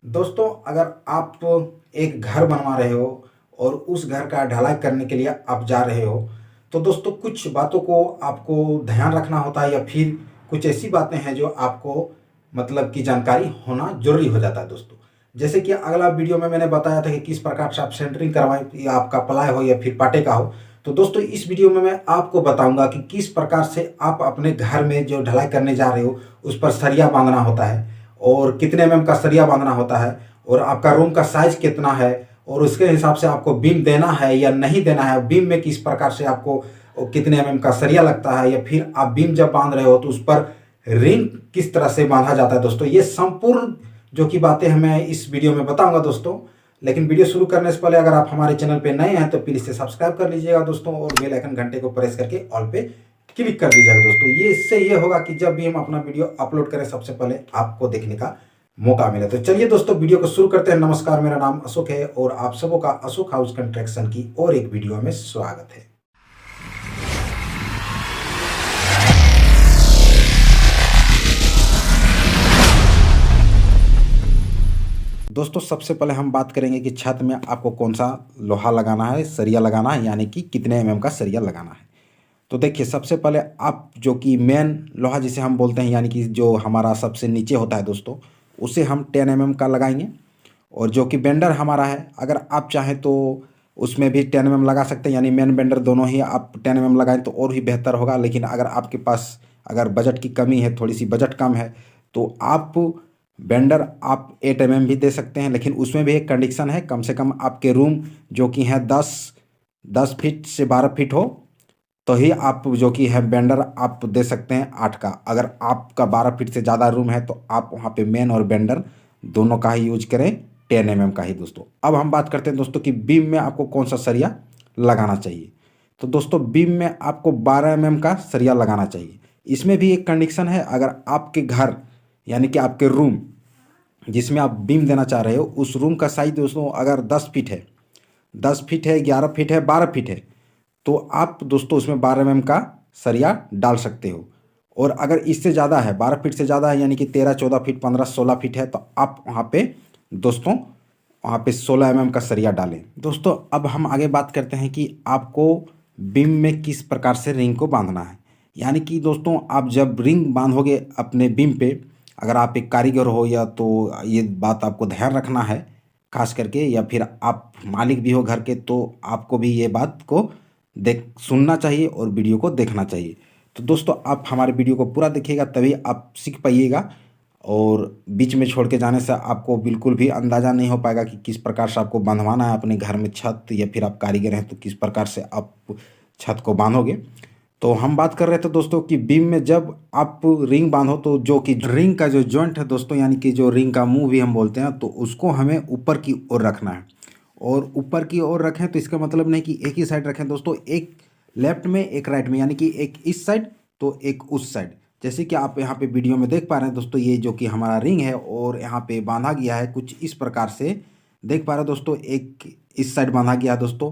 दोस्तों, अगर आप एक घर बनवा रहे हो और उस घर का ढलाई करने के लिए आप जा रहे हो, तो दोस्तों कुछ बातों को आपको ध्यान रखना होता है या फिर कुछ ऐसी बातें हैं जो आपको मतलब की जानकारी होना ज़रूरी हो जाता है दोस्तों। जैसे कि अगला वीडियो में मैंने बताया था कि किस प्रकार से आप सेंटरिंग करवाएँ, या आपका प्लाई हो या फिर पाटे का हो। तो दोस्तों इस वीडियो में मैं आपको बताऊँगा कि किस प्रकार से आप अपने घर में जो ढलाई करने जा रहे हो, उस पर सरिया बाँधना होता है और कितने एमएम का सरिया बांधना होता है और आपका रूम का साइज कितना है और उसके हिसाब से आपको बीम देना है या नहीं देना है। बीम में किस प्रकार से आपको कितने एमएम का सरिया लगता है, या फिर आप बीम जब बांध रहे हो तो उस पर रिंग किस तरह से बांधा जाता है दोस्तों। ये संपूर्ण जो की बातें हैं मैं इस वीडियो में बताऊंगा दोस्तों। लेकिन वीडियो शुरू करने से पहले अगर आप हमारे चैनल पे नए हैं तो प्लीज इसे सब्सक्राइब कर लीजिएगा दोस्तों, और बेल आइकन घंटे को प्रेस करके ऑल पे क्लिक कर दीजिएगा दोस्तों। ये इससे ये होगा कि जब भी हम अपना वीडियो अपलोड करें सबसे पहले आपको देखने का मौका मिले। तो चलिए दोस्तों वीडियो को शुरू करते हैं। नमस्कार, मेरा नाम अशोक है और आप सबों का अशोक हाउस कंस्ट्रक्शन की और एक वीडियो में स्वागत है। दोस्तों सबसे पहले हम बात करेंगे कि छत में आपको कौन सा लोहा लगाना है, सरिया लगाना है, यानी कि कितने एमएम का सरिया लगाना है। तो देखिए सबसे पहले आप जो कि मेन लोहा जिसे हम बोलते हैं, यानी कि जो हमारा सबसे नीचे होता है दोस्तों, उसे हम 10 एमएम का लगाएंगे। और जो कि बेंडर हमारा है, अगर आप चाहें तो उसमें भी 10 एमएम लगा सकते हैं, यानी मेन बेंडर दोनों ही आप 10 एमएम लगाएं तो और भी बेहतर होगा। लेकिन अगर आपके पास अगर बजट की कमी है, थोड़ी सी बजट कम है, तो आप बेंडर आप 8 एमएम भी दे सकते हैं। लेकिन उसमें भी एक कंडीशन है, कम से कम आपके रूम जो कि हैं 10 फीट से 12 फीट हो, तो ही आप जो कि है बेंडर आप दे सकते हैं 8 का। अगर आपका 12 फीट से ज़्यादा रूम है तो आप वहाँ पे मेन और बेंडर दोनों का ही यूज करें, 10 एमएम का ही दोस्तों। अब हम बात करते हैं दोस्तों कि बीम में आपको कौन सा सरिया लगाना चाहिए। तो दोस्तों बीम में आपको 12 एमएम का सरिया लगाना चाहिए। इसमें भी एक कंडीशन है, अगर आपके घर यानी कि आपके रूम जिसमें आप बीम देना चाह रहे हो, उस रूम का साइज दोस्तों अगर 10 फीट है, 10 फीट है, 11 फीट है, 12 फीट है, तो आप दोस्तों उसमें 12 एमएम का सरिया डाल सकते हो। और अगर इससे ज़्यादा है, 12 फीट से ज़्यादा है, यानी कि 13, 14 फीट, 15, 16 फीट है, तो आप वहाँ पे दोस्तों वहाँ पे 16 एमएम का सरिया डालें दोस्तों। अब हम आगे बात करते हैं कि आपको बीम में किस प्रकार से रिंग को बांधना है। यानी कि दोस्तों आप जब रिंग बांधोगे अपने बीम पे, अगर आप एक कारीगर हो या तो ये बात आपको ध्यान रखना है खास करके, या फिर आप मालिक भी हो घर के, तो आपको भी ये बात को देख सुनना चाहिए और वीडियो को देखना चाहिए। तो दोस्तों आप हमारे वीडियो को पूरा देखिएगा, तभी आप सीख पाइएगा। और बीच में छोड़ के जाने से आपको बिल्कुल भी अंदाज़ा नहीं हो पाएगा कि किस प्रकार से आपको बांधवाना है अपने घर में छत, या फिर आप कारीगर हैं तो किस प्रकार से आप छत को बांधोगे। तो हम बात कर रहे थे दोस्तों कि बीम में जब आप रिंग बांधो तो जो कि रिंग का जो जॉइंट है दोस्तों, यानी कि जो रिंग का मुंह भी हम बोलते हैं, तो उसको हमें ऊपर की ओर रखना है। और ऊपर की ओर रखें तो इसका मतलब नहीं कि एक ही साइड रखें दोस्तों, एक लेफ्ट में एक राइट में, यानी कि एक इस साइड तो एक उस साइड। जैसे कि आप यहाँ पे वीडियो में देख पा रहे हैं दोस्तों, ये जो कि हमारा रिंग है और यहाँ पे बांधा गया है कुछ इस प्रकार से, देख पा रहे हैं दोस्तों। एक इस साइड बांधा गया है दोस्तों,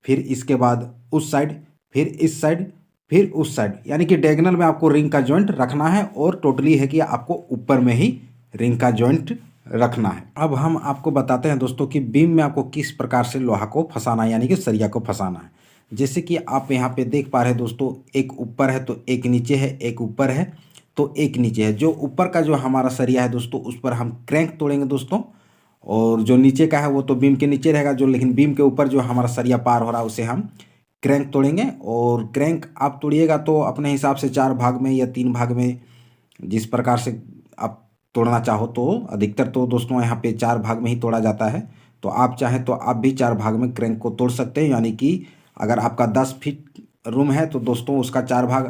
फिर इसके बाद उस साइड, फिर इस साइड, फिर उस साइड, यानी कि डायगोनल में आपको रिंग का जॉइंट रखना है। और टोटली है कि आपको ऊपर में ही रिंग का जॉइंट रखना है। अब हम आपको बताते हैं दोस्तों कि बीम में आपको किस प्रकार से लोहा को फंसाना है, यानी कि सरिया को फंसाना है। जैसे कि आप यहाँ पे देख पा रहे हैं दोस्तों, एक ऊपर है तो एक नीचे है, एक ऊपर है तो एक नीचे है। जो ऊपर का जो हमारा सरिया है दोस्तों, उस पर हम क्रैंक तोड़ेंगे दोस्तों, और जो नीचे का है वो तो बीम के नीचे रहेगा जो, लेकिन बीम के ऊपर जो हमारा सरिया पार हो रहा है उसे हम क्रैंक तोड़ेंगे। और क्रैंक आप तोड़िएगा तो अपने हिसाब से 4 भाग में या 3 भाग में, जिस प्रकार से आप तोड़ना चाहो। तो अधिकतर तो दोस्तों यहाँ पे 4 भाग में ही तोड़ा जाता है, तो आप चाहें तो आप भी 4 भाग में क्रैंक को तोड़ सकते हैं। यानी कि अगर आपका 10 फीट रूम है तो दोस्तों उसका 4 भाग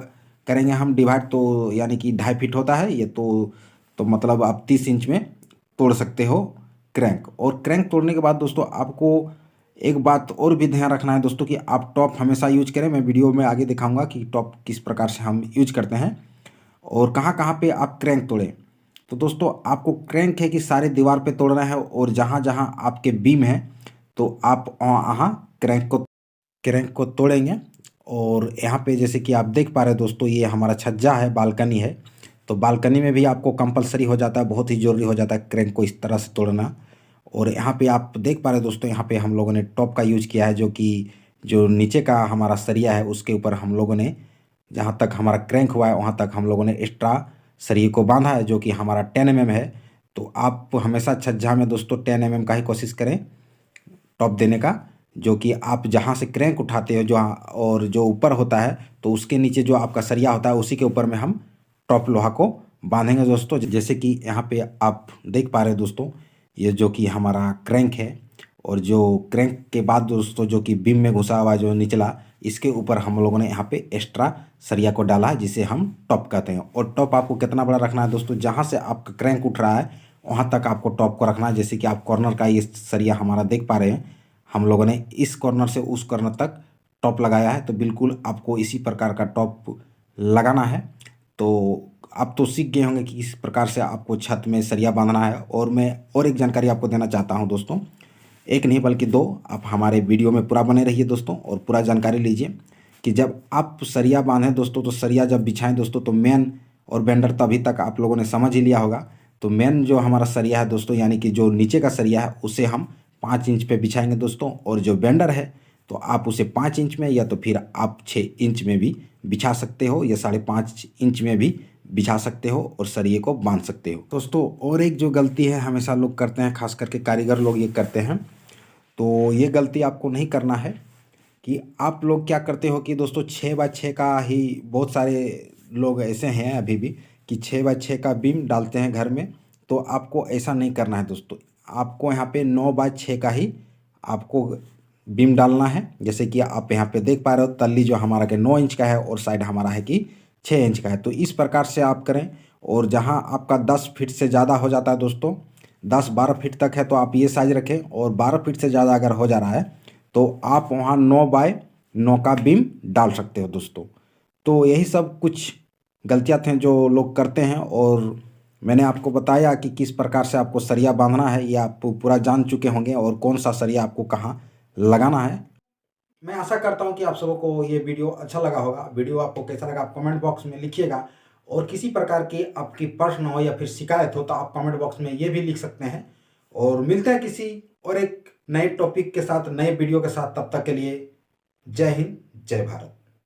करेंगे हम डिवाइड, तो यानी कि 2.5 फीट होता है ये, तो मतलब आप 30 इंच में तोड़ सकते हो क्रैंक। और क्रैंक तोड़ने के बाद दोस्तों आपको एक बात और भी ध्यान रखना है दोस्तों कि आप टॉप हमेशा यूज करें। मैं वीडियो में आगे दिखाऊंगा कि टॉप किस प्रकार से हम यूज करते हैं और कहाँ कहाँ पे आप क्रैंक तोड़ें। तो दोस्तों आपको क्रैंक है कि सारे दीवार पे तोड़ना है, और जहाँ जहाँ आपके बीम है तो आप वहाँ क्रैंक को तोड़ेंगे। और यहाँ पे जैसे कि आप देख पा रहे हैं दोस्तों, ये हमारा छज्जा है, बालकनी है, तो बालकनी में भी आपको कंपलसरी हो जाता है, बहुत ही ज़रूरी हो जाता है क्रैंक को इस तरह से तोड़ना। और यहाँ पे आप देख पा रहे हैं दोस्तों, यहाँ पे हम लोगों ने टॉप का यूज़ किया है, जो कि जो नीचे का हमारा सरिया है उसके ऊपर हम लोगों ने जहाँ तक हमारा क्रैंक हुआ है वहाँ तक हम लोगों ने एक्स्ट्रा सरिये को बांधा है, जो कि हमारा 10 mm है। तो आप हमेशा छज्जा में दोस्तों 10 mm का ही कोशिश करें टॉप देने का, जो कि आप जहाँ से क्रैंक उठाते हो जो और जो ऊपर होता है तो उसके नीचे जो आपका सरिया होता है उसी के ऊपर में हम टॉप लोहा को बांधेंगे दोस्तों। जैसे कि यहाँ पे आप देख पा रहे हैं दोस्तों, ये जो कि हमारा क्रैंक है, और जो क्रैंक के बाद दोस्तों जो कि बीम में घुसा हुआ जो निचला, इसके ऊपर हम लोगों ने यहाँ पे एक्स्ट्रा सरिया को डाला है, जिसे हम टॉप कहते हैं। और टॉप आपको कितना बड़ा रखना है दोस्तों, जहाँ से आपका क्रैंक उठ रहा है वहाँ तक आपको टॉप को रखना है। जैसे कि आप कॉर्नर का ये सरिया हमारा देख पा रहे हैं, हम लोगों ने इस कॉर्नर से उस कॉर्नर तक टॉप लगाया है, तो बिल्कुल आपको इसी प्रकार का टॉप लगाना है। तो आप तो सीख गए होंगे कि किस प्रकार से आपको छत में सरिया बांधना है। और मैं और एक जानकारी आपको देना चाहता हूं दोस्तों, एक नहीं बल्कि दो। आप हमारे वीडियो में पूरा बने रहिए दोस्तों और पूरा जानकारी लीजिए कि जब आप सरिया बांधें दोस्तों, तो सरिया जब बिछाएं दोस्तों, तो मेन और बेंडर तभी तक आप लोगों ने समझ ही लिया होगा। तो मेन जो हमारा सरिया है दोस्तों, यानी कि जो नीचे का सरिया है, उसे हम 5 इंच पे बिछाएंगे दोस्तों, और जो बेंडर है तो आप उसे 5 इंच में या तो फिर आप 6 इंच में भी बिछा सकते हो, या 5.5 इंच में भी बिछा सकते हो और सरिये को बांध सकते हो दोस्तों। और एक जो गलती है हमेशा लोग करते हैं, खास करके कारीगर लोग ये करते हैं, तो ये गलती आपको नहीं करना है। कि आप लोग क्या करते हो कि दोस्तों 6x6 का ही, बहुत सारे लोग ऐसे हैं अभी भी कि 6x6 का बीम डालते हैं घर में। तो आपको ऐसा नहीं करना है दोस्तों, आपको यहाँ पे 9x6 का ही आपको बीम डालना है। जैसे कि आप यहाँ पे देख पा रहे हो, तल्ली जो हमारा के 9 इंच का है और साइड हमारा है कि 6 इंच का है। तो इस प्रकार से आप करें। और जहाँ आपका 10 फीट से ज़्यादा हो जाता है दोस्तों, 10-12 फीट तक है तो आप ये साइज रखें, और 12 फीट से ज़्यादा अगर हो जा रहा है तो आप वहाँ 9x9 का बीम डाल सकते हो दोस्तों। तो यही सब कुछ गलतियाँ थे जो लोग करते हैं, और मैंने आपको बताया कि किस प्रकार से आपको सरिया बांधना है, ये आप पूरा जान चुके होंगे, और कौन सा सरिया आपको कहाँ लगाना है। मैं आशा करता हूँ कि आप सबों को ये वीडियो अच्छा लगा होगा। वीडियो आपको कैसा लगा आप कमेंट बॉक्स में लिखिएगा, और किसी प्रकार की आपकी प्रश्न हो या फिर शिकायत हो तो आप कमेंट बॉक्स में ये भी लिख सकते हैं। और मिलते हैं किसी और एक नए टॉपिक के साथ, नए वीडियो के साथ। तब तक के लिए जय हिंद, जय भारत।